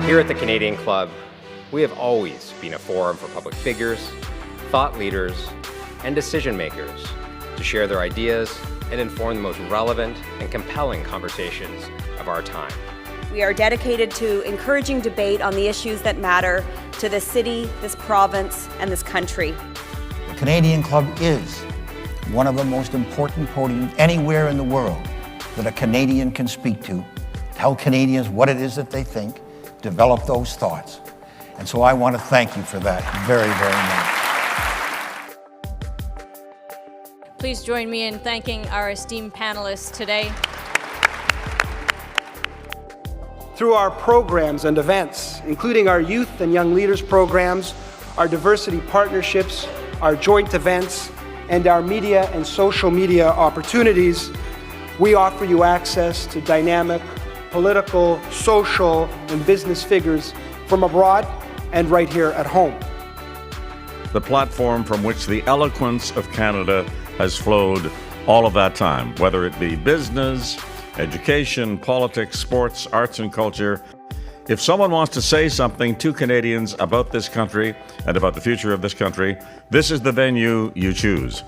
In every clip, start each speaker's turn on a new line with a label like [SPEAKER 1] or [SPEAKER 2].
[SPEAKER 1] Here at the Canadian Club, we have always been a forum for public figures, thought leaders, and decision makers to share their ideas and inform the most relevant and compelling conversations of our time.
[SPEAKER 2] We are dedicated to encouraging debate on the issues that matter to this city, this province, and this country.
[SPEAKER 3] The Canadian Club is one of the most important podiums anywhere in the world that a Canadian can speak to, tell Canadians what it is that they think, develop those thoughts. And so I want to thank you for that very, very much.
[SPEAKER 4] Please join me in thanking our esteemed panelists today.
[SPEAKER 5] Through our programs and events, including our youth and young leaders programs, our diversity partnerships, our joint events, and our media and social media opportunities, we offer you access to dynamic political, social, and business figures from abroad and right here at home.
[SPEAKER 6] The platform from which the eloquence of Canada has flowed all of that time, whether it be business, education, politics, sports, arts, and culture. If someone wants to say something to Canadians about this country and about the future of this country, this is the venue you choose.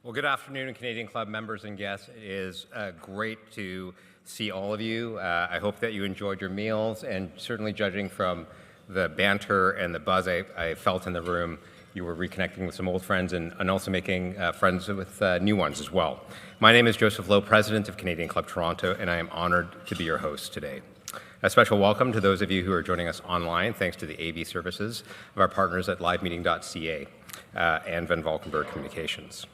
[SPEAKER 1] Well, good afternoon, Canadian Club members and guests. It is great to see all of you. I hope that you enjoyed your meals, and certainly judging from the banter and the buzz I felt in the room, you were reconnecting with some old friends and also making friends with new ones as well. My name is Joseph Lowe, President of Canadian Club Toronto, and I am honored to be your host today. A special welcome to those of you who are joining us online, thanks to the AV services of our partners at livemeeting.ca and Van Valkenburg Communications.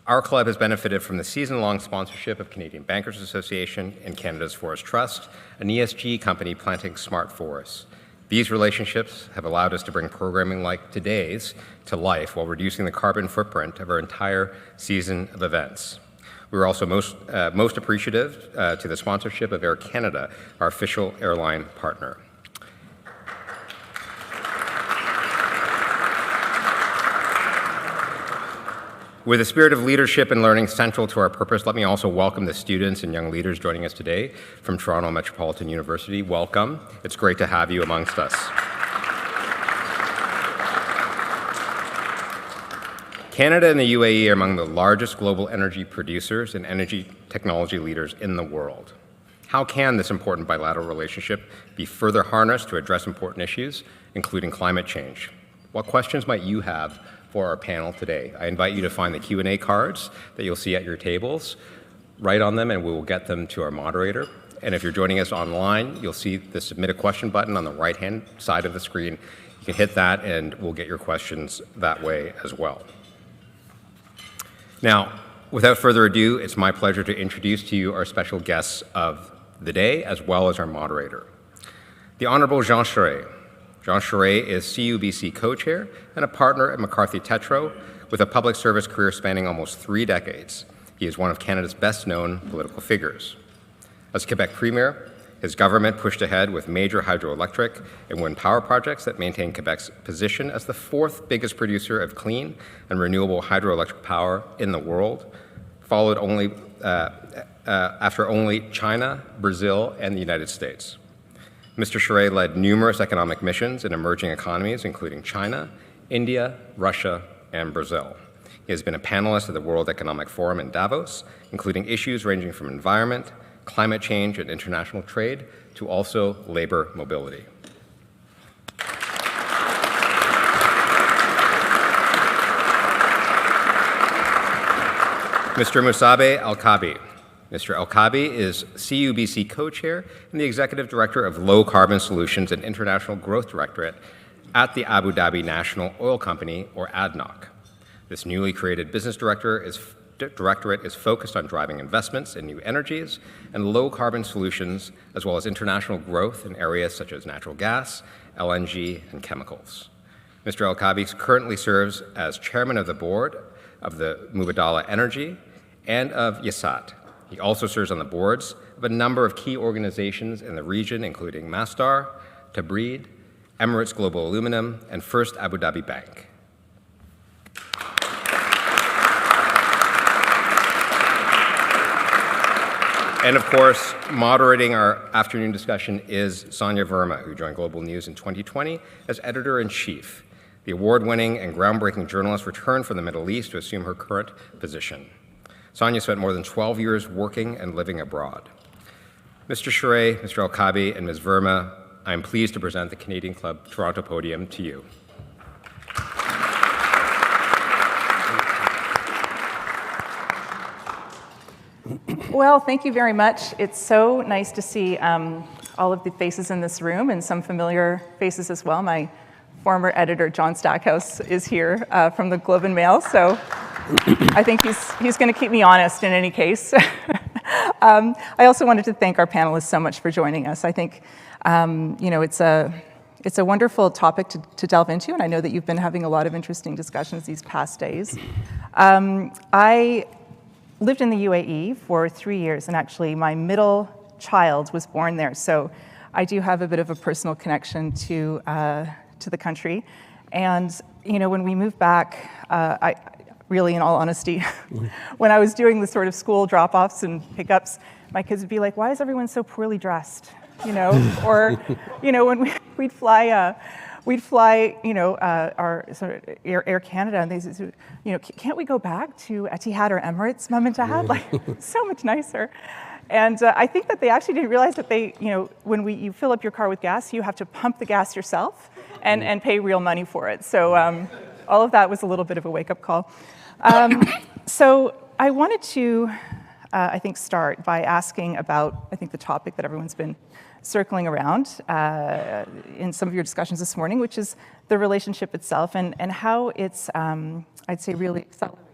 [SPEAKER 1] Our club has benefited from the season-long sponsorship of Canadian Bankers Association and Canada's Forest Trust, an ESG company planting smart forests. These relationships have allowed us to bring programming like today's to life while reducing the carbon footprint of our entire season of events. We are also most appreciative to the sponsorship of Air Canada, our official airline partner. With a spirit of leadership and learning central to our purpose, let me also welcome the students and young leaders joining us today from Toronto Metropolitan University. Welcome. It's great to have you amongst us. Canada and the UAE are among the largest global energy producers and energy technology leaders in the world. How can this important bilateral relationship be further harnessed to address important issues, including climate change? What questions might you have for our panel today? I invite you to find the Q&A cards that you'll see at your tables, write on them, and we will get them to our moderator. And if you're joining us online, you'll see the Submit a Question button on the right-hand side of the screen. You can hit that, and we'll get your questions that way as well. Now, without further ado, it's my pleasure to introduce to you our special guests of the day, as well as our moderator. The Honourable Jean Charest. Jean Charest is CUBC co-chair and a partner at McCarthy Tétrault with a public service career spanning almost 3 decades. He is one of Canada's best-known political figures. As Quebec Premier, his government pushed ahead with major hydroelectric and wind power projects that maintain Quebec's position as the 4th biggest producer of clean and renewable hydroelectric power in the world, followed only after only China, Brazil, and the United States. Mr. Charest led numerous economic missions in emerging economies, including China, India, Russia, and Brazil. He has been a panelist at the World Economic Forum in Davos, including issues ranging from environment, climate change, and international trade, to also labor mobility. Mr. Musabbeh Al Kaabi. Mr. Al Kaabi is CUBC co-chair and the executive director of Low Carbon Solutions and International Growth Directorate at the Abu Dhabi National Oil Company, or ADNOC. This newly created business directorate is focused on driving investments in new energies and low carbon solutions, as well as international growth in areas such as natural gas, LNG, and chemicals. Mr. Al Kaabi currently serves as chairman of the board of the Mubadala Energy and of Yasat. He also serves on the boards of a number of key organizations in the region, including Masdar, Tabreed, Emirates Global Aluminum, and First Abu Dhabi Bank. And of course, moderating our afternoon discussion is Sonia Verma, who joined Global News in 2020 as editor-in-chief. The award-winning and groundbreaking journalist returned from the Middle East to assume her current position. Sonia spent more than 12 years working and living abroad. Mr. Charest, Mr. Al Kaabi, and Ms. Verma, I am pleased to present the Canadian Club Toronto podium to you.
[SPEAKER 7] Well, thank you very much. It's so nice to see all of the faces in this room and some familiar faces as well. My former editor, John Stackhouse, is here from the Globe and Mail, so I think he's going to keep me honest in any case. I also wanted to thank our panelists so much for joining us. I think it's a wonderful topic to delve into, and I know that you've been having a lot of interesting discussions these past days. I lived in the UAE for 3 years, and actually my middle child was born there, so I do have a bit of a personal connection to the country. And when we moved back, I really, in all honesty, when I was doing the sort of school drop-offs and pickups, my kids would be like, "Why is everyone so poorly dressed?" Or when we'd fly, our sort of Air Canada, and they said, "Can't we go back to Etihad or Emirates, Mum and Dad? Like, so much nicer." And I think that they actually didn't realize that when you fill up your car with gas, you have to pump the gas yourself and pay real money for it. So all of that was a little bit of a wake-up call. So I wanted to, start by asking about, the topic that everyone's been circling around in some of your discussions this morning, which is the relationship itself and how it's, I'd say, really accelerated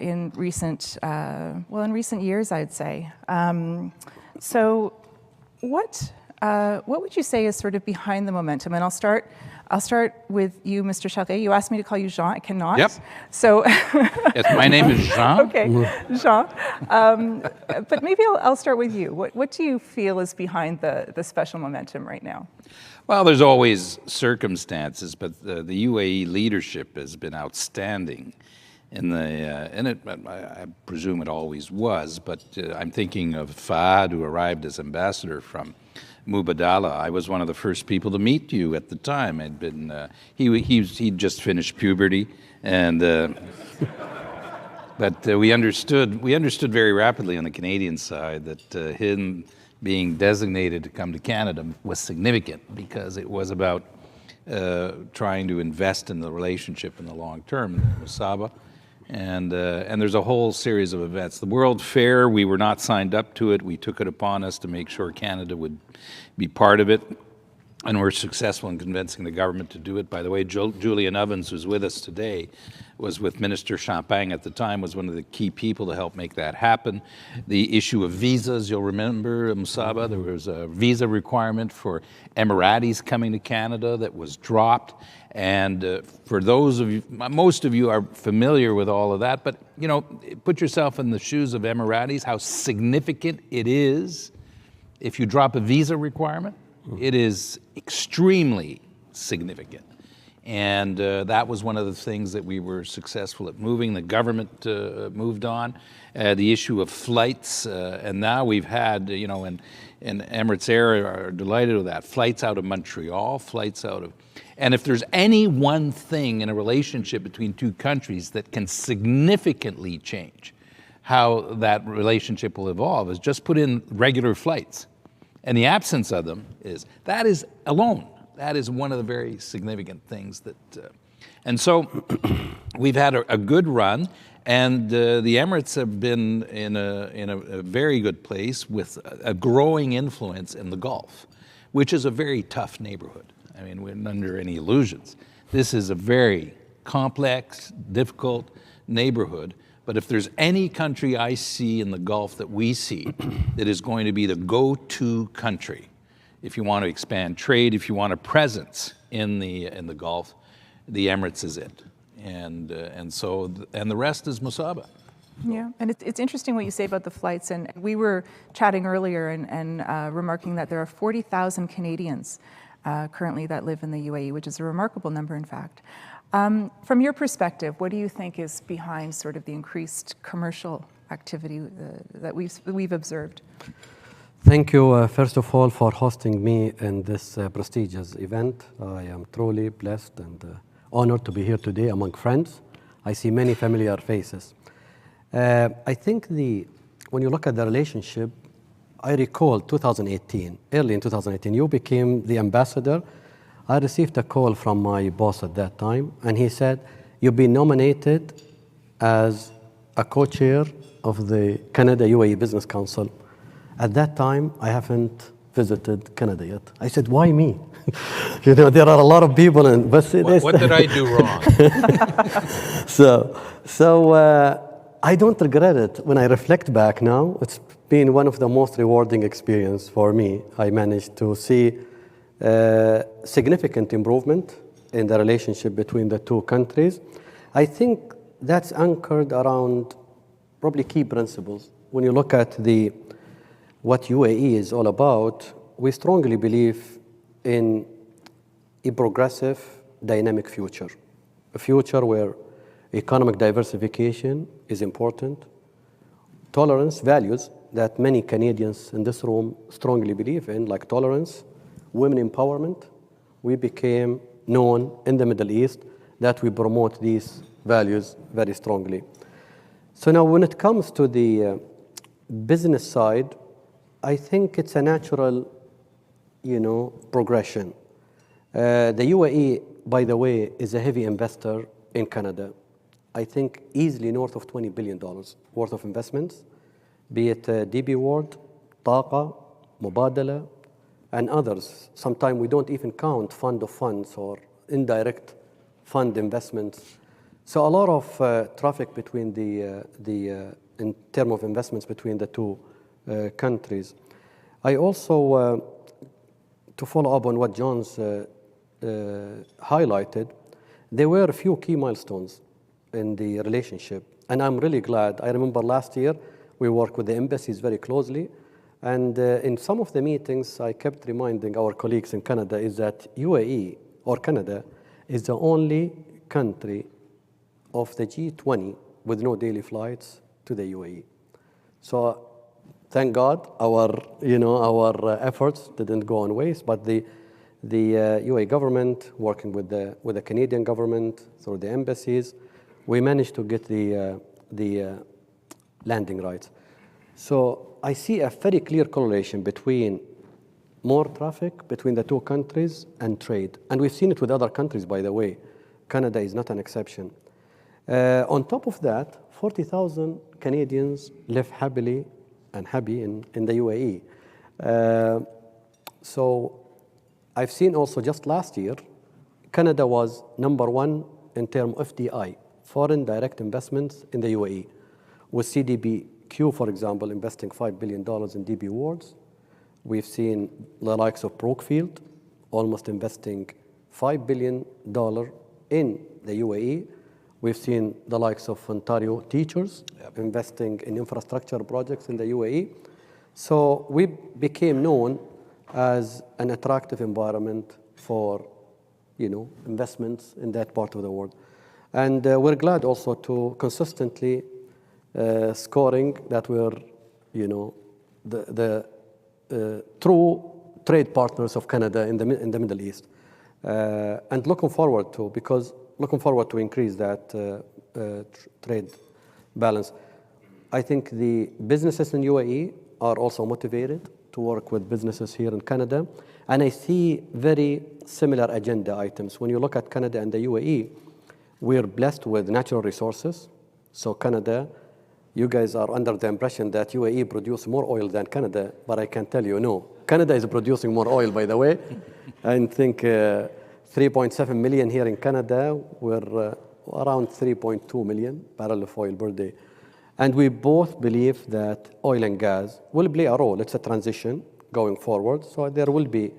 [SPEAKER 7] in recent years, I'd say. So what would you say is sort of behind the momentum? And I'll start with you, Mr. Charest. You asked me to call you Jean. I cannot.
[SPEAKER 8] Yep.
[SPEAKER 7] So
[SPEAKER 8] Yes, my name is Jean.
[SPEAKER 7] Okay, Jean. But maybe I'll start with you. What do you feel is behind the special momentum right now?
[SPEAKER 8] Well, there's always circumstances, but the UAE leadership has been outstanding. I presume it always was, but I'm thinking of Fahad, who arrived as ambassador from Mubaddala. I was one of the first people to meet you at the time. I'd been he'd just finished puberty, and but we understood very rapidly on the Canadian side that him being designated to come to Canada was significant, because it was about trying to invest in the relationship in the long term, Musabbeh. And there's a whole series of events. The World Fair, we were not signed up to it. We took it upon us to make sure Canada would be part of it, and we're successful in convincing the government to do it. By the way, Julian Ovens, who's with us today, was with Minister Champagne at the time, was one of the key people to help make that happen. The issue of visas, you'll remember, Musabbeh, there was a visa requirement for Emiratis coming to Canada that was dropped. And for those of you, most of you are familiar with all of that, but put yourself in the shoes of Emiratis, how significant it is if you drop a visa requirement. It is extremely significant. And that was one of the things that we were successful at moving. The government moved on. The issue of flights, and now we've had, and Emirates Air are delighted with that. Flights out of Montreal, flights out of... And if there's any one thing in a relationship between two countries that can significantly change how that relationship will evolve, is just put in regular flights. And the absence of them that is alone. That is one of the very significant things that, and so we've had a good run, and the Emirates have been in a very good place with a growing influence in the Gulf, which is a very tough neighborhood. I mean, we're not under any illusions. This is a very complex, difficult neighborhood. But if there's any country I see in the Gulf that we see that is going to be the go-to country, if you want to expand trade, if you want a presence in the Gulf, the Emirates is it, and the rest is Musabbeh.
[SPEAKER 7] Yeah, and it's interesting what you say about the flights. And we were chatting earlier and remarking that there are 40,000 Canadians currently that live in the UAE, which is a remarkable number, in fact. From your perspective, what do you think is behind sort of the increased commercial activity that we've observed.
[SPEAKER 9] Thank you, first of all, for hosting me in this prestigious event. I am truly blessed and honored to be here today among friends. I see many familiar faces. I think when you look at the relationship, I recall 2018, early in 2018, you became the ambassador. I received a call from my boss at that time, and he said, you've been nominated as a co-chair of the Canada-UAE Business Council. At that time, I haven't visited Canada yet. I said, why me? There are a lot of people in...
[SPEAKER 8] What did I do wrong?
[SPEAKER 9] I don't regret it. When I reflect back now, it's been one of the most rewarding experiences for me. I managed to see significant improvement in the relationship between the two countries. I think that's anchored around probably key principles. When you look at what UAE is all about, we strongly believe in a progressive, dynamic future. A future where economic diversification is important, tolerance, values that many Canadians in this room strongly believe in, like tolerance, women empowerment. We became known in the Middle East that we promote these values very strongly. So now when it comes to the business side, I think it's a natural, progression. The UAE, by the way, is a heavy investor in Canada. I think easily north of $20 billion worth of investments, be it DB World, Taqa, Mubadala, and others. Sometimes we don't even count fund of funds or indirect fund investments. So a lot of traffic between in terms of investments between the two countries. I also, to follow up on what John's highlighted, there were a few key milestones in the relationship, and I'm really glad. I remember last year we worked with the embassies very closely, and in some of the meetings I kept reminding our colleagues in Canada is that UAE, or Canada, is the only country of the G20 with no daily flights to the UAE. So thank God our efforts didn't go on waste, but the UAE government, working with the Canadian government through the embassies, we managed to get the landing rights. So I see a very clear correlation between more traffic between the two countries and trade. And we've seen it with other countries, by the way. Canada is not an exception. On top of that, 40,000 Canadians live happy in the UAE. So I've seen also just last year, Canada was #1 in terms of FDI, foreign direct investments in the UAE, with CDBQ, for example, investing $5 billion in DB Worlds. We've seen the likes of Brookfield almost investing $5 billion in the UAE. We've seen the likes of Ontario Teachers investing in infrastructure projects in the UAE. So we became known as an attractive environment for, investments in that part of the world. And we're glad also to consistently scoring that we're, the true trade partners of Canada in the Middle East. And looking forward to increase that trade balance. I think the businesses in UAE are also motivated to work with businesses here in Canada. And I see very similar agenda items. When you look at Canada and the UAE, we're blessed with natural resources. So Canada, you guys are under the impression that UAE produce more oil than Canada, but I can tell you, no. Canada is producing more oil, by the way. I think 3.7 million here in Canada. We're around 3.2 million barrels of oil per day. And we both believe that oil and gas will play a role. It's a transition going forward. So there will be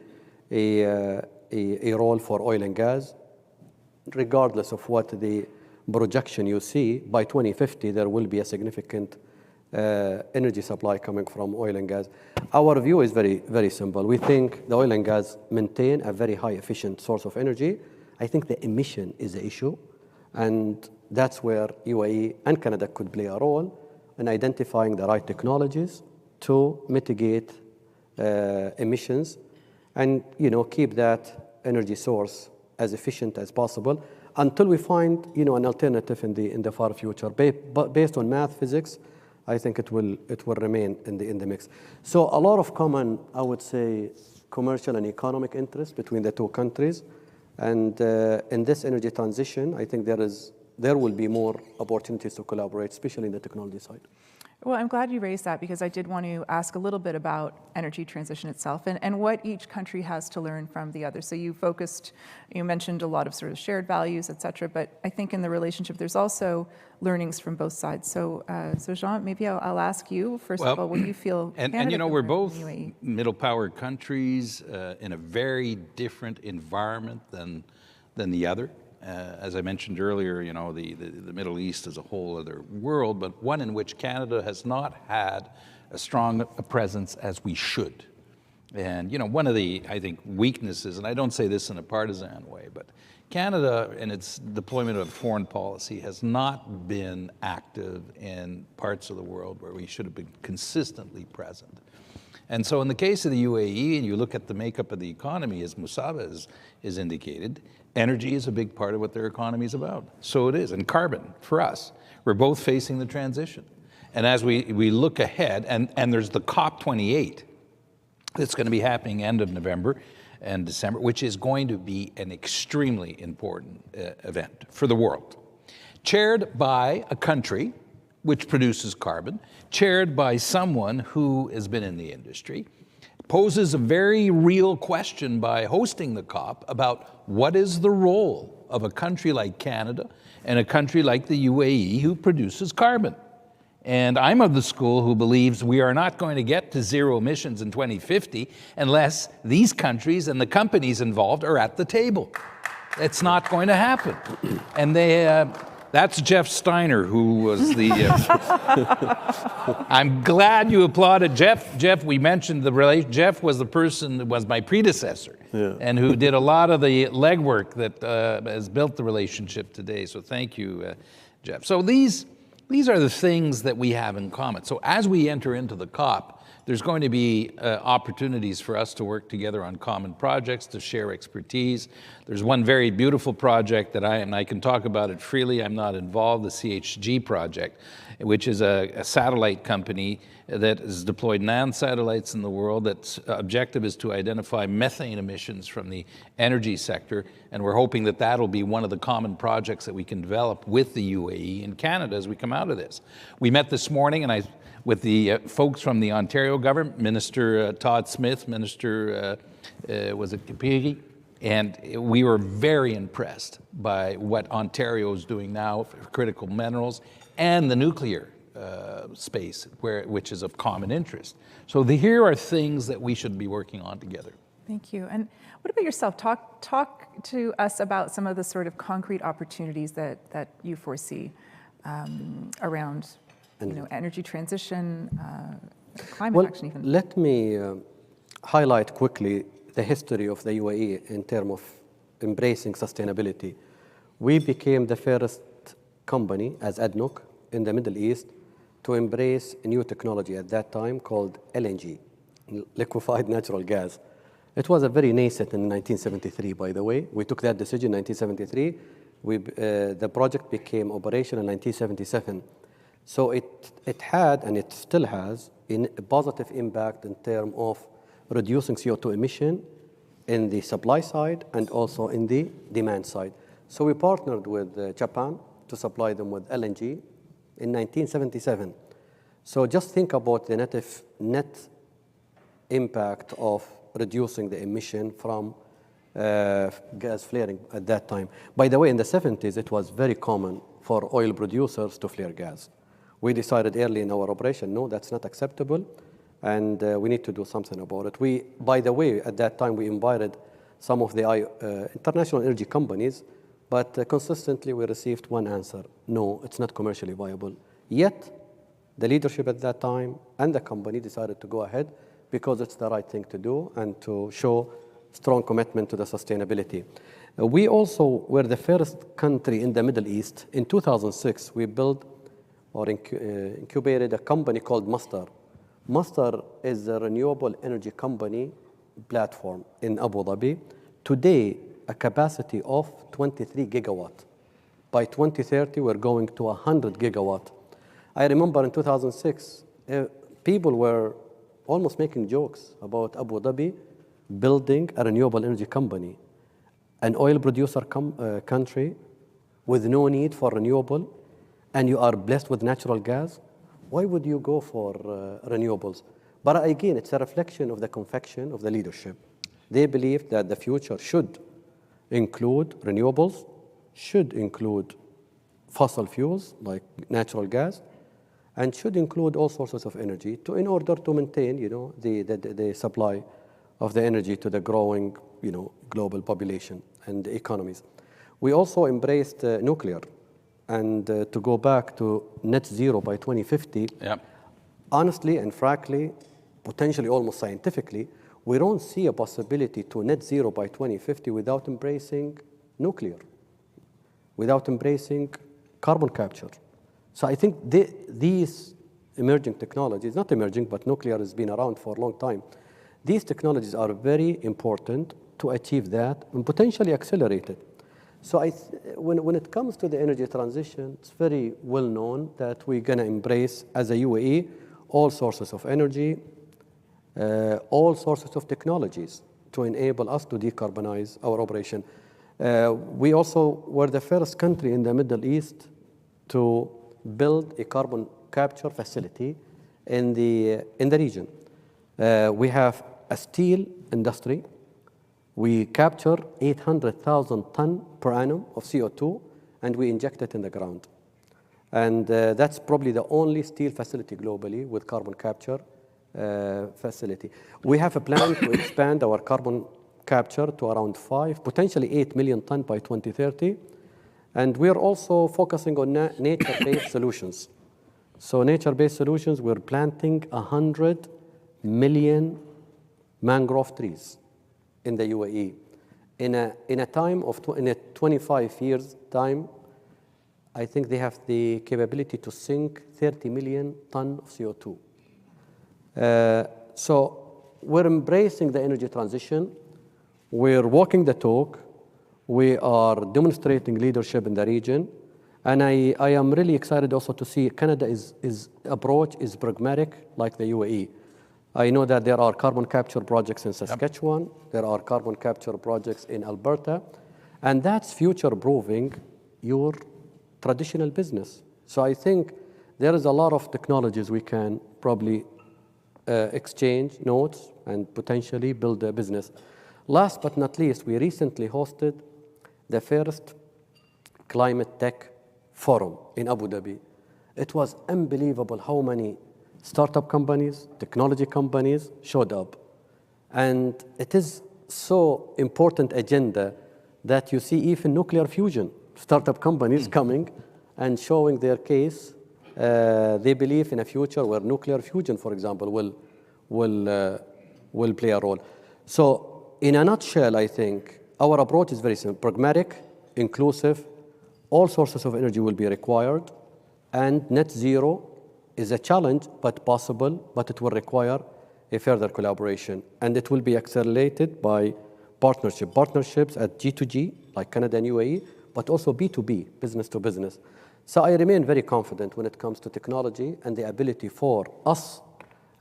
[SPEAKER 9] a role for oil and gas, regardless of what the projection you see. By 2050, there will be a significant energy supply coming from oil and gas. Our view is very, very simple. We think the oil and gas maintain a very high efficient source of energy. I think the emission is the issue, and that's where UAE and Canada could play a role. in identifying the right technologies to mitigate emissions and keep that energy source as efficient as possible until we find an alternative in the far future. But based on math, physics, I think it will remain in the mix. So a lot of common, I would say, commercial and economic interest between the two countries. And in this energy transition, I think there will be more opportunities to collaborate, especially in the technology side.
[SPEAKER 7] Well, I'm glad you raised that because I did want to ask a little bit about energy transition itself and what each country has to learn from the other. So you mentioned a lot of sort of shared values, et cetera, but I think in the relationship there's also learnings from both sides. So Jean, maybe I'll ask you, first of all, what do you feel Canada
[SPEAKER 8] we're
[SPEAKER 7] can learn
[SPEAKER 8] both
[SPEAKER 7] from UAE?
[SPEAKER 8] middle power countries in a very different environment than the other. As I mentioned earlier, the Middle East is a whole other world, but one in which Canada has not had as strong a presence as we should. And, one of the, I think, weaknesses, and I don't say this in a partisan way, but Canada in its deployment of foreign policy has not been active in parts of the world where we should have been consistently present. And so in the case of the UAE, and you look at the makeup of the economy, as Musabbeh is indicated, energy is a big part of what their economy is about. So it is, and carbon, for us. We're both facing the transition. And as we look ahead, and there's the COP28 that's going to be happening end of November and December, which is going to be an extremely important event for the world. Chaired by a country which produces carbon, chaired by someone who has been in the industry, poses a very real question by hosting the COP about what is the role of a country like Canada and a country like the UAE who produces carbon. And I'm of the school who believes we are not going to get to zero emissions in 2050 unless these countries and the companies involved are at the table. It's not going to happen. And that's Jeff Steiner, who was the... I'm glad you applauded Jeff. Jeff, we mentioned the relation. Jeff was the person that was my predecessor and who did a lot of the legwork that has built the relationship today. So thank you, Jeff. So these are the things that we have in common. So as we enter into the COP, there's going to be opportunities for us to work together on common projects, to share expertise. There's one very beautiful project that I can talk about it freely. I'm not involved, the CHG project, which is a satellite company that has deployed 9 satellites in the world. That's objective is to identify methane emissions from the energy sector. And we're hoping that that'll be one of the common projects that we can develop with the UAE and Canada as we come out of this. We met this morning with the folks from the Ontario government, Minister Todd Smith, Minister, was it Kapiri? And we were very impressed by what Ontario is doing now for critical minerals and the nuclear space, which is of common interest. So here are things that we should be working on together.
[SPEAKER 7] Thank you. And what about yourself? Talk to us about some of the sort of concrete opportunities that you foresee around energy transition, climate action even.
[SPEAKER 9] Let me highlight quickly the history of the UAE in terms of embracing sustainability. We became the first company as ADNOC in the Middle East to embrace a new technology at that time called LNG, liquefied natural gas. It was a very nascent in 1973, by the way. We took that decision in 1973. The project became operational in 1977. So it had, and it still has, a positive impact in terms of reducing CO2 emission in the supply side and also in the demand side. So we partnered with Japan to supply them with LNG in 1977. So just think about the net impact of reducing the emission from gas flaring at that time. By the way, in the 70s, it was very common for oil producers to flare gas. We decided early in our operation, no, that's not acceptable, and we need to do something about it. By the way, at that time, we invited some of the international energy companies, but consistently we received one answer: no, it's not commercially viable. Yet, the leadership at that time and the company decided to go ahead because it's the right thing to do and to show strong commitment to the sustainability. We also were the first country in the Middle East. In 2006, we built or incubated a company called Mastar. Mastar is a renewable energy company platform in Abu Dhabi. Today, a capacity of 23 gigawatt. By 2030, we're going to 100 gigawatt. I remember in 2006, people were almost making jokes about Abu Dhabi building a renewable energy company, an oil producer country with no need for renewable, and you are blessed with natural gas. Why would you go for renewables? But again, it's a reflection of the conviction of the leadership. They believe that the future should include renewables, should include fossil fuels like natural gas, and should include all sources of energy in order to maintain, the supply of the energy to the growing, global population and the economies. We also embraced nuclear, and to go back to net zero by 2050.
[SPEAKER 8] Yep.
[SPEAKER 9] Honestly and frankly, potentially almost scientifically, we don't see a possibility to net zero by 2050 without embracing nuclear, without embracing carbon capture. So I think these emerging technologies, not emerging, but nuclear has been around for a long time. These technologies are very important to achieve that and potentially accelerate it. So when it comes to the energy transition, it's very well known that we're going to embrace, as a UAE, all sources of energy, all sources of technologies to enable us to decarbonize our operation. We also were the first country in the Middle East to build a carbon capture facility in the region. We have a steel industry. We capture 800,000 tons per annum of CO2, and we inject it in the ground. And that's probably the only steel facility globally with carbon capture facility. We have a plan to expand our carbon capture to around 5, potentially 8 million tons by 2030. And we are also focusing on nature-based solutions. So nature-based solutions, we're planting 100 million mangrove trees in the UAE. In a time of in a 25 years time, I think they have the capability to sink 30 million tons of CO2. So we're embracing the energy transition. We're walking the talk. We are demonstrating leadership in the region. And I am really excited also to see Canada's approach is pragmatic like the UAE. I know that there are carbon capture projects in Saskatchewan. Yep. There are carbon capture projects in Alberta. And that's future-proofing your traditional business. So I think there is a lot of technologies we can probably exchange notes and potentially build a business. Last but not least, we recently hosted the first climate tech forum in Abu Dhabi. It was unbelievable how many startup companies, technology companies showed up. And it is so important agenda that you see even nuclear fusion startup companies coming and showing their case. They believe in a future where nuclear fusion, for example, will play a role. So in a nutshell, I think our approach is very simple: pragmatic, inclusive, all sources of energy will be required, and net zero is a challenge, but possible, but it will require a further collaboration. And it will be accelerated by partnerships at G2G, like Canada and UAE, but also B2B, business to business. So I remain very confident when it comes to technology and the ability for us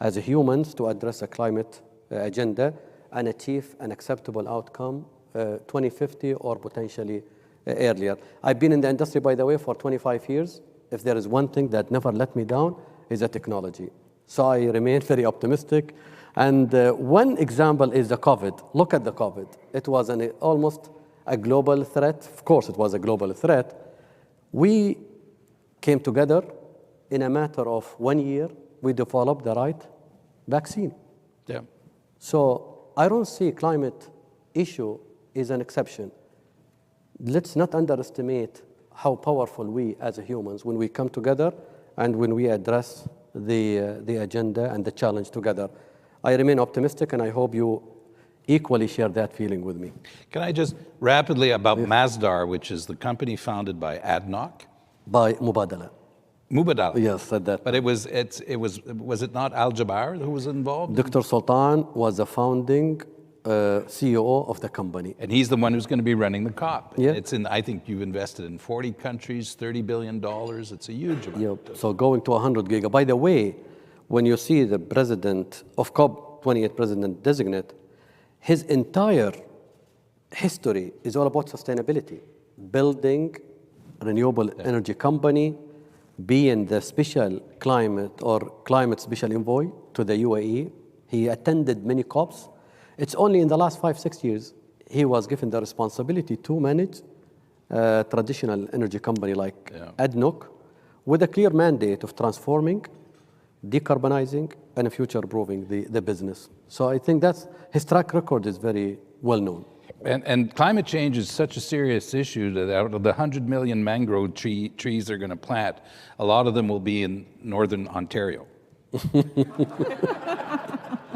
[SPEAKER 9] as humans to address a climate agenda and achieve an acceptable outcome 2050 or potentially earlier. I've been in the industry, by the way, for 25 years. If there is one thing that never let me down, is the technology. So I remain very optimistic. And one example is the COVID. Look at the COVID. It was almost a global threat. Of course, it was a global threat. We came together in a matter of 1 year. We developed the right vaccine.
[SPEAKER 8] Yeah.
[SPEAKER 9] So I don't see climate issue is an exception. Let's not underestimate how powerful we as humans when we come together and when we address the agenda and the challenge together. I remain optimistic, and I hope you equally share that feeling with me.
[SPEAKER 8] Can I just rapidly about Masdar, which is the company founded by ADNOC?
[SPEAKER 9] By Mubadala.
[SPEAKER 8] Mubadala.
[SPEAKER 9] Yes, at that.
[SPEAKER 8] But was it not Al Jabbar who was involved?
[SPEAKER 9] Dr. Sultan was the founding CEO of the company.
[SPEAKER 8] And he's the one who's going to be running the COP.
[SPEAKER 9] Yeah.
[SPEAKER 8] I think you've invested in 40 countries, $30 billion. It's a huge amount.
[SPEAKER 9] Yep. So going to 100 giga. By the way, when you see the president of COP28 president designate, his entire history is all about sustainability, building a renewable energy company, being the special climate or climate special envoy to the UAE. He attended many COPs. It's only in the last 5-6 years he was given the responsibility to manage a traditional energy company like ADNOC with a clear mandate of transforming, decarbonizing, and future-proofing the business. So I think that's his track record is very well known.
[SPEAKER 8] And climate change is such a serious issue that out of the 100 million mangrove trees they're going to plant, a lot of them will be in northern Ontario.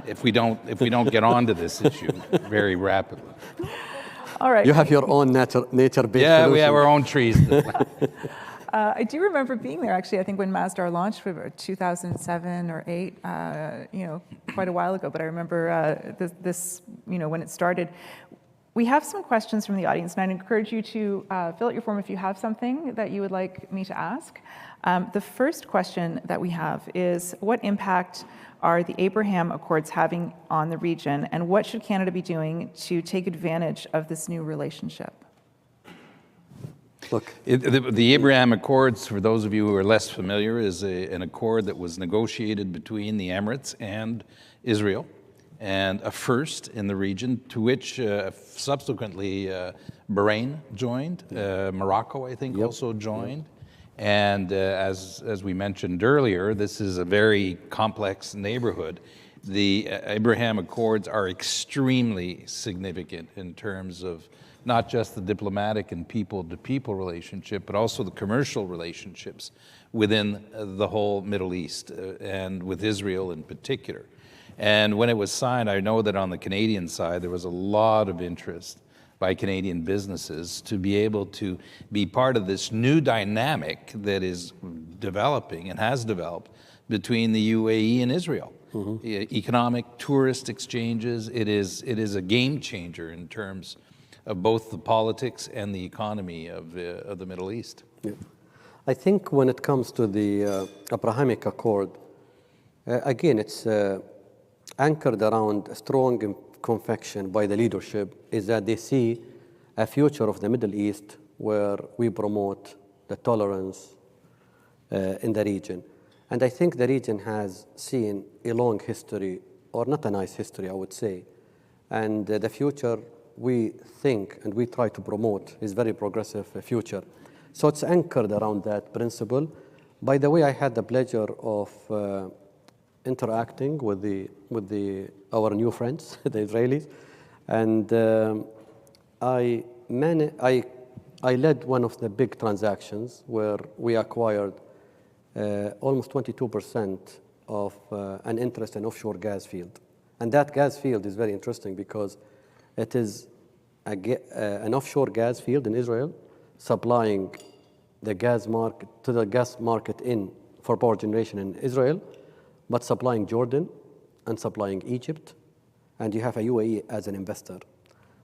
[SPEAKER 8] if we don't get onto this issue very rapidly.
[SPEAKER 7] All right.
[SPEAKER 9] You have your own nature-based solution.
[SPEAKER 8] We have our own trees.
[SPEAKER 7] I do remember being there, actually, I think when Masdar launched for 2007 or 8, quite a while ago, but I remember this, when it started. We have some questions from the audience, and I'd encourage you to fill out your form if you have something that you would like me to ask. The first question that we have is, what impact are the Abraham Accords having on the region, and what should Canada be doing to take advantage of this new relationship?
[SPEAKER 9] Look,
[SPEAKER 8] the Abraham Accords, for those of you who are less familiar, is an accord that was negotiated between the Emirates and Israel, and a first in the region, to which subsequently Bahrain joined, Morocco, I think, also joined. And as we mentioned earlier, this is a very complex neighborhood. The Abraham Accords are extremely significant in terms of not just the diplomatic and people-to-people relationship, but also the commercial relationships within the whole Middle East, and with Israel in particular. And when it was signed, I know that on the Canadian side, there was a lot of interest by Canadian businesses to be able to be part of this new dynamic that is developing and has developed between the UAE and Israel. Economic, tourist exchanges, it is a game changer in terms of both the politics and the economy of the Middle East.
[SPEAKER 9] Yeah. I think when it comes to the Abrahamic Accord, again, it's anchored around a strong conviction by the leadership is that they see a future of the Middle East where we promote the tolerance in the region. And I think the region has seen a long history, or not a nice history, I would say. And the future we think and we try to promote is very progressive future. So it's anchored around that principle. By the way, I had the pleasure of interacting with our new friends, the Israelis, and I led one of the big transactions where we acquired almost 22% of an interest in offshore gas field. And that gas field is very interesting because it is an offshore gas field in Israel supplying the gas market to the gas market for power generation in Israel, but supplying Jordan and supplying Egypt, and you have a UAE as an investor.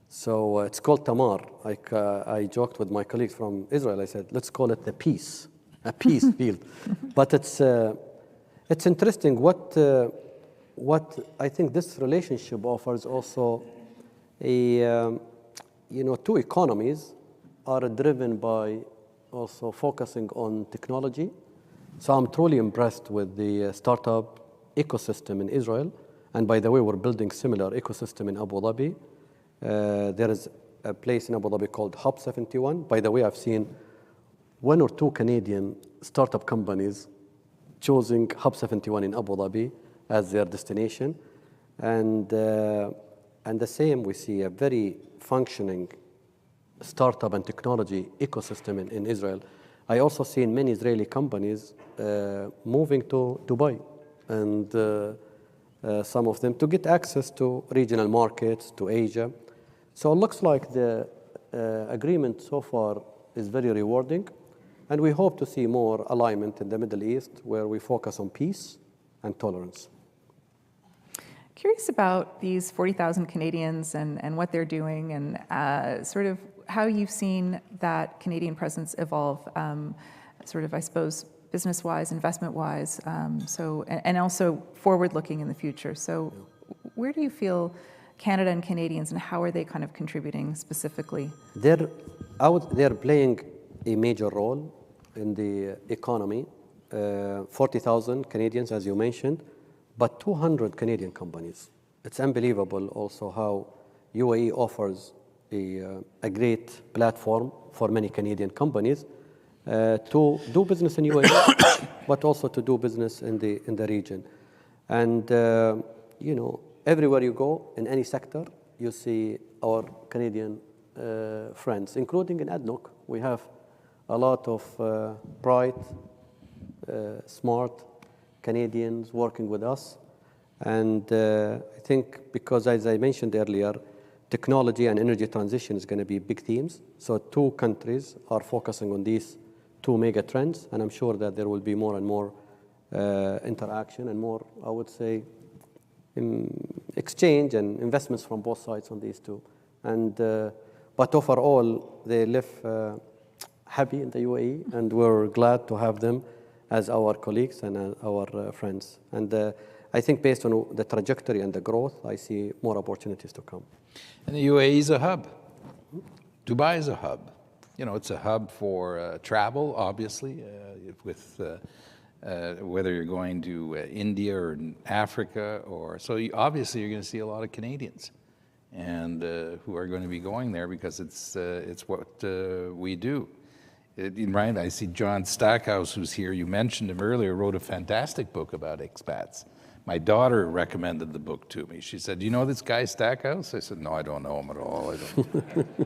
[SPEAKER 9] So it's called Tamar. Like I joked with my colleagues from Israel. I said, let's call it a peace field. But it's interesting what I think this relationship offers also. Two economies are driven by also focusing on technology. So I'm truly impressed with the startup ecosystem in Israel. And by the way, we're building similar ecosystem in Abu Dhabi. There is a place in Abu Dhabi called Hub 71. By the way, I've seen 1 or 2 Canadian startup companies choosing Hub 71 in Abu Dhabi as their destination. And the same, we see a very functioning startup and technology ecosystem in Israel. I also seen many Israeli companies moving to Dubai, and some of them to get access to regional markets, to Asia. So it looks like the agreement so far is very rewarding. And we hope to see more alignment in the Middle East where we focus on peace and tolerance.
[SPEAKER 7] Curious about these 40,000 Canadians and what they're doing and sort of how you've seen that Canadian presence evolve, sort of, I suppose, business-wise, investment-wise, and also forward-looking in the future. So where do you feel Canada and Canadians, and how are they kind of contributing specifically?
[SPEAKER 9] They're playing a major role in the economy. 40,000 Canadians, as you mentioned, but 200 Canadian companies. It's unbelievable also how UAE offers a great platform for many Canadian companies to do business in UAE, but also to do business in the region. And you know, everywhere you go in any sector, you see our Canadian friends, including in ADNOC. We have a lot of bright, smart Canadians working with us. And I think because, as I mentioned earlier, technology and energy transition is going to be big themes. So two countries are focusing on these two mega trends, and I'm sure that there will be more and more interaction and more, I would say, exchange and investments from both sides on these two. And but overall, they live happy in the UAE, and we're glad to have them as our colleagues and our friends. And I think based on the trajectory and the growth, I see more opportunities to come.
[SPEAKER 8] And the UAE is a hub. Dubai is a hub. You know, it's a hub for travel, obviously, with whether you're going to India or Africa, or so. Obviously, you're going to see a lot of Canadians, and who are going to be going there because it's what we do. Right, I see John Stackhouse, who's here. You mentioned him earlier. Wrote a fantastic book about expats. My daughter recommended the book to me. She said, "Do you know this guy Stackhouse?" I said, "No, I don't know him at all. I don't."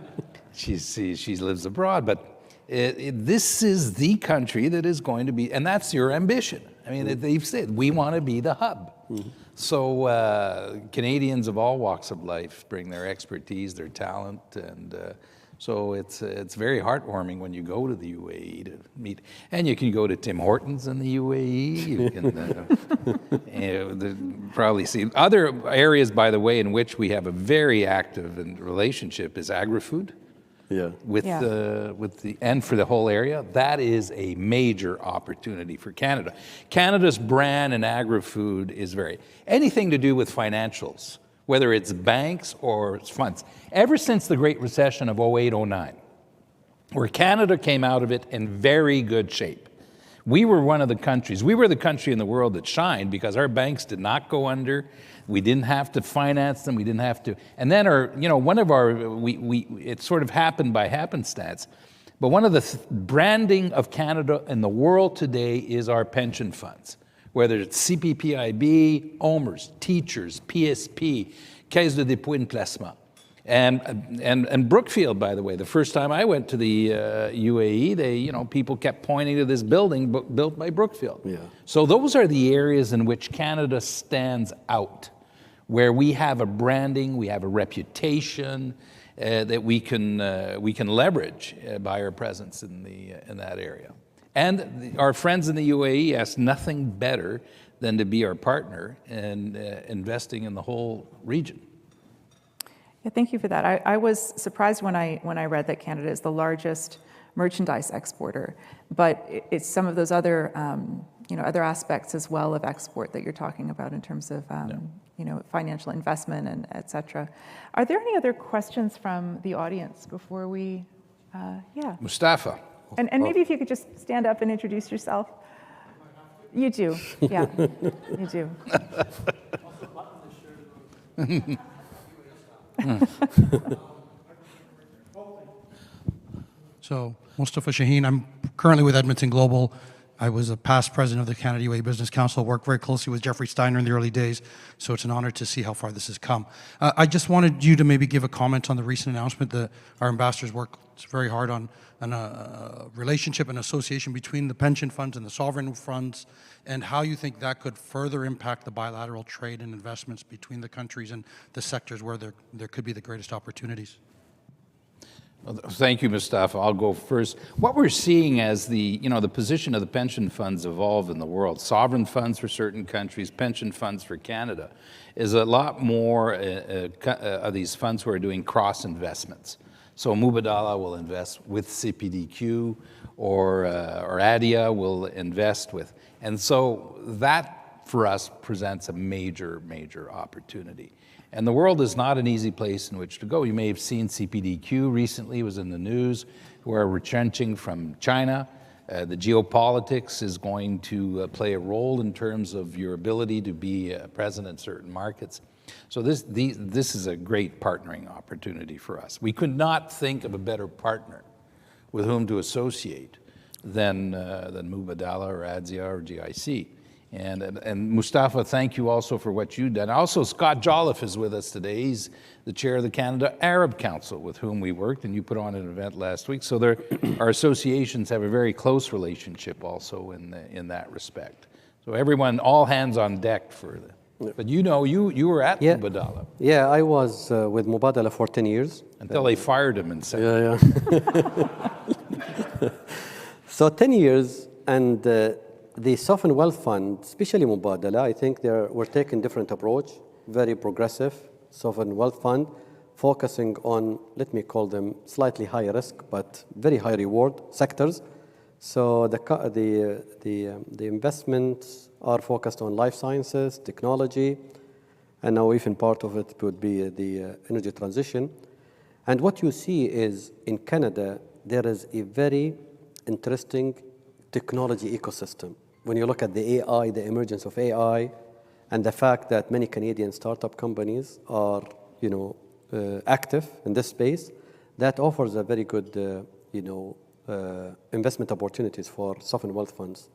[SPEAKER 8] She lives abroad, but this is the country that is going to be, and that's your ambition. I mean, they've said we want to be the hub. So Canadians of all walks of life bring their expertise, their talent, and so it's very heartwarming when you go to the UAE to meet, and you can go to Tim Hortons in the UAE. You can probably see other areas, by the way, in which we have a very active relationship is agri-food.
[SPEAKER 9] Yeah.
[SPEAKER 8] With the and for the whole area, that is a major opportunity for Canada. Canada's brand in agri-food is anything to do with financials, whether it's banks or funds. Ever since the Great Recession of 08-09, where Canada came out of it in very good shape, we were the country in the world that shined because our banks did not go under. We didn't have to finance them. We didn't have to. And then it sort of happened by happenstance. But one of the branding of Canada in the world today is our pension funds, whether it's CPPIB, OMERS, teachers, PSP, Caisse de dépôt et placement. And Brookfield, by the way, the first time I went to the UAE, people kept pointing to this building built by Brookfield.
[SPEAKER 9] Yeah.
[SPEAKER 8] So those are the areas in which Canada stands out, where we have a branding, we have a reputation that we can leverage by our presence in that area. And our friends in the UAE ask nothing better than to be our partner in investing in the whole region.
[SPEAKER 7] Yeah, thank you for that. I was surprised when I read that Canada is the largest merchandise exporter, but it's some of those other other aspects as well of export that you're talking about in terms of financial investment and et cetera. Are there any other questions from the audience before we? Yeah.
[SPEAKER 8] Mustafa.
[SPEAKER 7] And maybe if you could just stand up and introduce yourself. You do, yeah, you do.
[SPEAKER 10] So, Mustafa Shaheen, I'm currently with Edmonton Global. I was a past president of the Canada-UAE Business Council, worked very closely with Jeffrey Steiner in the early days, so it's an honor to see how far this has come. I just wanted you to maybe give a comment on the recent announcement that our ambassadors worked very hard on a relationship and association between the pension funds and the sovereign funds, and how you think that could further impact the bilateral trade and investments between the countries and the sectors where there could be the greatest opportunities.
[SPEAKER 8] Thank you, Mustafa. I'll go first. What we're seeing as the position of the pension funds evolve in the world, sovereign funds for certain countries, pension funds for Canada, is a lot more of these funds who are doing cross investments. So Mubaddala will invest with CPDQ, or ADIA will invest with. And so that, for us, presents a major, major opportunity. And the world is not an easy place in which to go. You may have seen CPDQ recently was in the news, who are retrenching from China. The geopolitics is going to play a role in terms of your ability to be present in certain markets. So this is a great partnering opportunity for us. We could not think of a better partner with whom to associate than Mubaddala or ADIA or GIC. And Mustafa, thank you also for what you've done. Also, Scott Jolliffe is with us today. He's the chair of the Canada-Arab Council, with whom we worked, and you put on an event last week. So our associations have a very close relationship also in that respect. So everyone, all hands on deck for the. But you were at Mubaddala.
[SPEAKER 9] Yeah, I was with Mubaddala for 10 years.
[SPEAKER 8] Until they fired him in September.
[SPEAKER 9] Yeah. So 10 years, and the sovereign wealth fund, especially Mubaddala, I think we're taking different approach, very progressive sovereign wealth fund, focusing on, let me call them slightly higher risk, but very high reward sectors. So the investments are focused on life sciences, technology, and now even part of it would be the energy transition. And what you see is in Canada, there is a very interesting technology ecosystem. When you look at the AI, the emergence of AI, and the fact that many Canadian startup companies are, active in this space, that offers a very good, investment opportunities for sovereign wealth funds.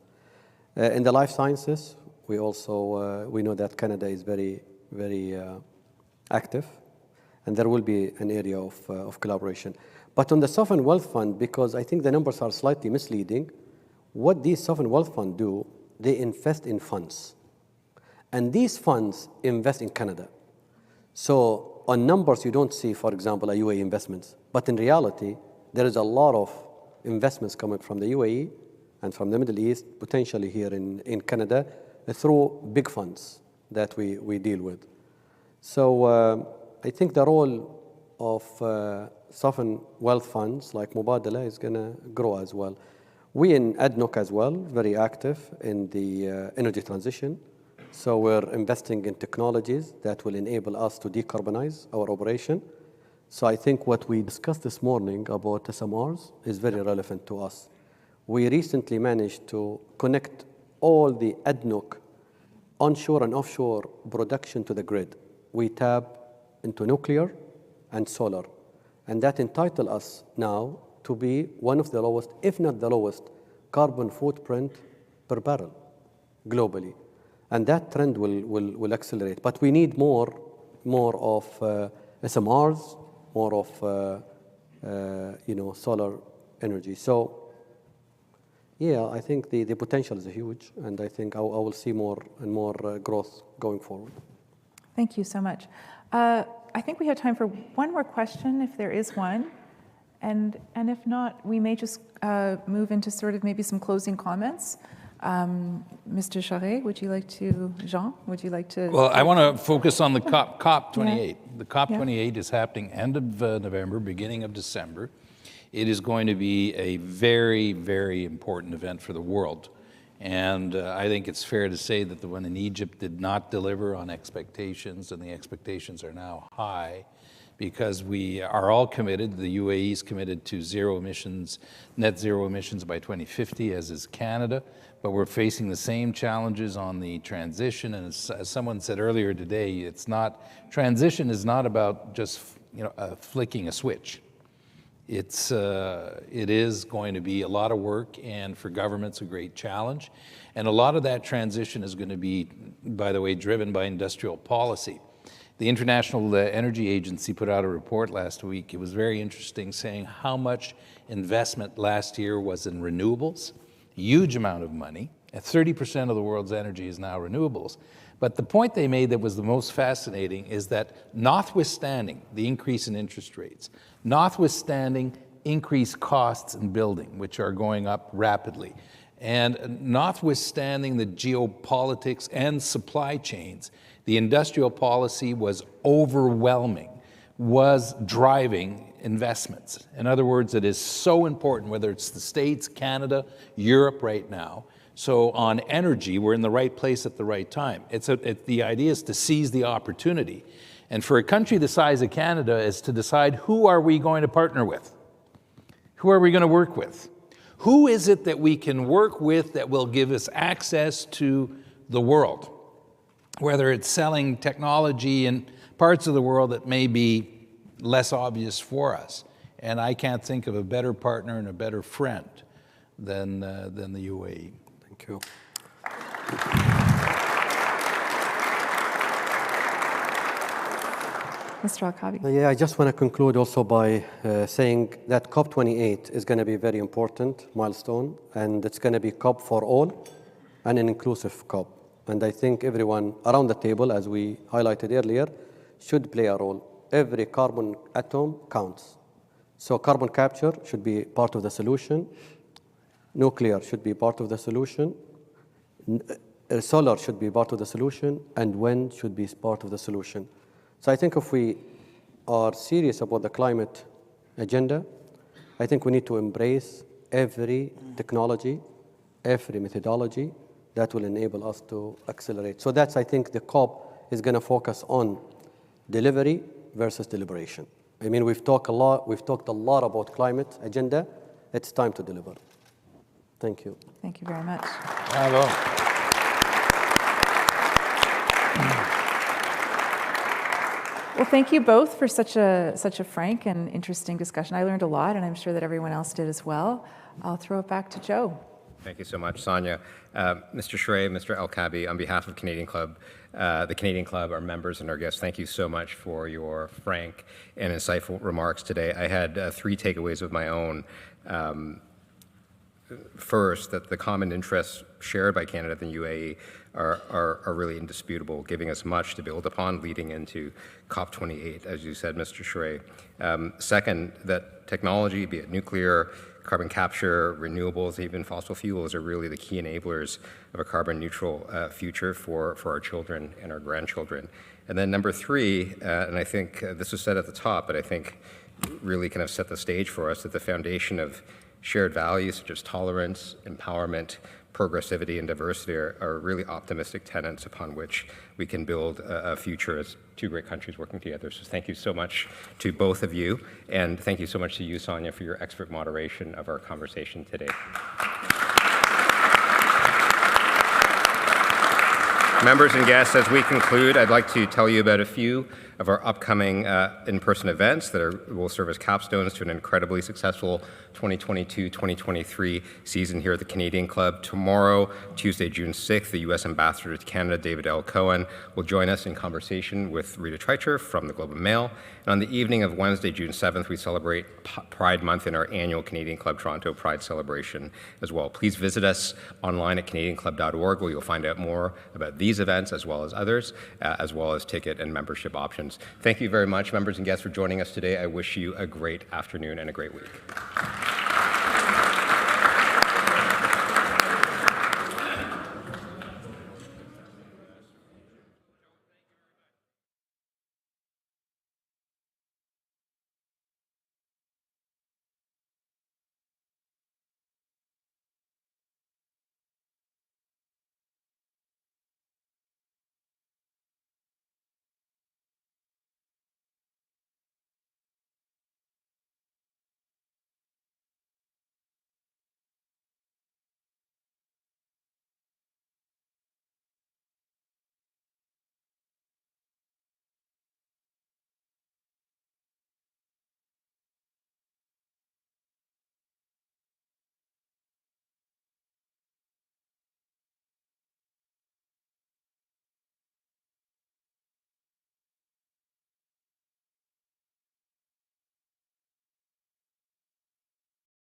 [SPEAKER 9] In the life sciences, we also we know that Canada is very, very active, and there will be an area of collaboration. But on the sovereign wealth fund, because I think the numbers are slightly misleading, what these sovereign wealth funds do, they invest in funds. And these funds invest in Canada. So on numbers, you don't see, for example, a UAE investments. But in reality, there is a lot of investments coming from the UAE and from the Middle East, potentially here in Canada, through big funds that we deal with. So I think the role of sovereign wealth funds like Mubaddala is going to grow as well. We in ADNOC as well, very active in the energy transition. So we're investing in technologies that will enable us to decarbonize our operation. So I think what we discussed this morning about SMRs is very relevant to us. We recently managed to connect all the ADNOC onshore and offshore production to the grid. We tap into nuclear and solar. And that entitles us now to be one of the lowest, if not the lowest, carbon footprint per barrel globally. And that trend will accelerate. But we need more of SMRs, more of solar energy. So yeah, I think the potential is huge, and I think I will see more and more growth going forward.
[SPEAKER 7] Thank you so much. I think we have time for one more question, if there is one. And if not, we may just move into sort of maybe some closing comments. Mr. Charest, would you like to, Jean, would you like to?
[SPEAKER 8] Well, I want to focus on the COP28.
[SPEAKER 7] Yeah.
[SPEAKER 8] The COP28 is happening end of November, beginning of December. It is going to be a very, very important event for the world. And I think it's fair to say that the one in Egypt did not deliver on expectations, and the expectations are now high, because we are all committed. The UAE is committed to zero emissions, net zero emissions by 2050, as is Canada. But we're facing the same challenges on the transition. And as someone said earlier today, transition is not about just flicking a switch. It is going to be a lot of work, and for governments, a great challenge. And a lot of that transition is going to be, by the way, driven by industrial policy. The International Energy Agency put out a report last week. It was very interesting, saying how much investment last year was in renewables, huge amount of money. 30% of the world's energy is now renewables. But the point they made that was the most fascinating is that notwithstanding the increase in interest rates, notwithstanding increased costs in building, which are going up rapidly, and notwithstanding the geopolitics and supply chains, the industrial policy was overwhelming, was driving investments. In other words, it is so important, whether it's the States, Canada, Europe right now. So on energy, we're in the right place at the right time. The idea is to seize the opportunity. And for a country the size of Canada is to decide, who are we going to partner with? Who are we going to work with? Who is it that we can work with that will give us access to the world? Whether it's selling technology in parts of the world that may be less obvious for us. And I can't think of a better partner and a better friend than the UAE.
[SPEAKER 9] Thank you.
[SPEAKER 7] Mr. Al Kaabi.
[SPEAKER 9] Yeah, I just want to conclude also by saying that COP28 is going to be a very important milestone, and it's going to be COP for all and an inclusive COP. And I think everyone around the table, as we highlighted earlier, should play a role. Every carbon atom counts. So carbon capture should be part of the solution. Nuclear should be part of the solution. Solar should be part of the solution, and wind should be part of the solution. So I think if we are serious about the climate agenda, I think we need to embrace every technology, every methodology that will enable us to accelerate. So that's, I think, the COP is going to focus on delivery versus deliberation. I mean, we've talked a lot about climate agenda. It's time to deliver. Thank you.
[SPEAKER 7] Thank you very much.
[SPEAKER 8] Bravo.
[SPEAKER 7] Well, thank you both for such a frank and interesting discussion. I learned a lot, and I'm sure that everyone else did as well. I'll throw it back to Joe.
[SPEAKER 1] Thank you so much, Sonia. Mr. Charest, Mr. Al Kaabi, on behalf of Canadian Club, the Canadian Club, our members and our guests, thank you so much for your frank and insightful remarks today. I had 3 takeaways of my own. First, that the common interests shared by Canada and the UAE are really indisputable, giving us much to build upon leading into COP28, as you said, Mr. Charest. Second, that technology, be it nuclear, carbon capture, renewables, even fossil fuels, are really the key enablers of a carbon neutral future for our children and our grandchildren. And then number 3, and I think this was said at the top, but I think really kind of set the stage for us, that the foundation of shared values such as tolerance, empowerment, progressivity, and diversity are really optimistic tenets upon which we can build a future as 2 great countries working together. So thank you so much to both of you, and thank you so much to you, Sonia, for your expert moderation of our conversation today. Members and guests, as we conclude, I'd like to tell you about a few of our upcoming in-person events that will serve as capstones to an incredibly successful 2022-2023 season here at the Canadian Club. Tomorrow, Tuesday, June 6th, the U.S. Ambassador to Canada, David L. Cohen, will join us in conversation with Rita Treicher from the Globe and Mail. And on the evening of Wednesday, June 7th, we celebrate Pride Month in our annual Canadian Club Toronto Pride celebration as well. Please visit us online at canadianclub.org, where you'll find out more about these events as well as others, as well as ticket and membership options. Thank you very much, members and guests, for joining us today. I wish you a great afternoon and a great week.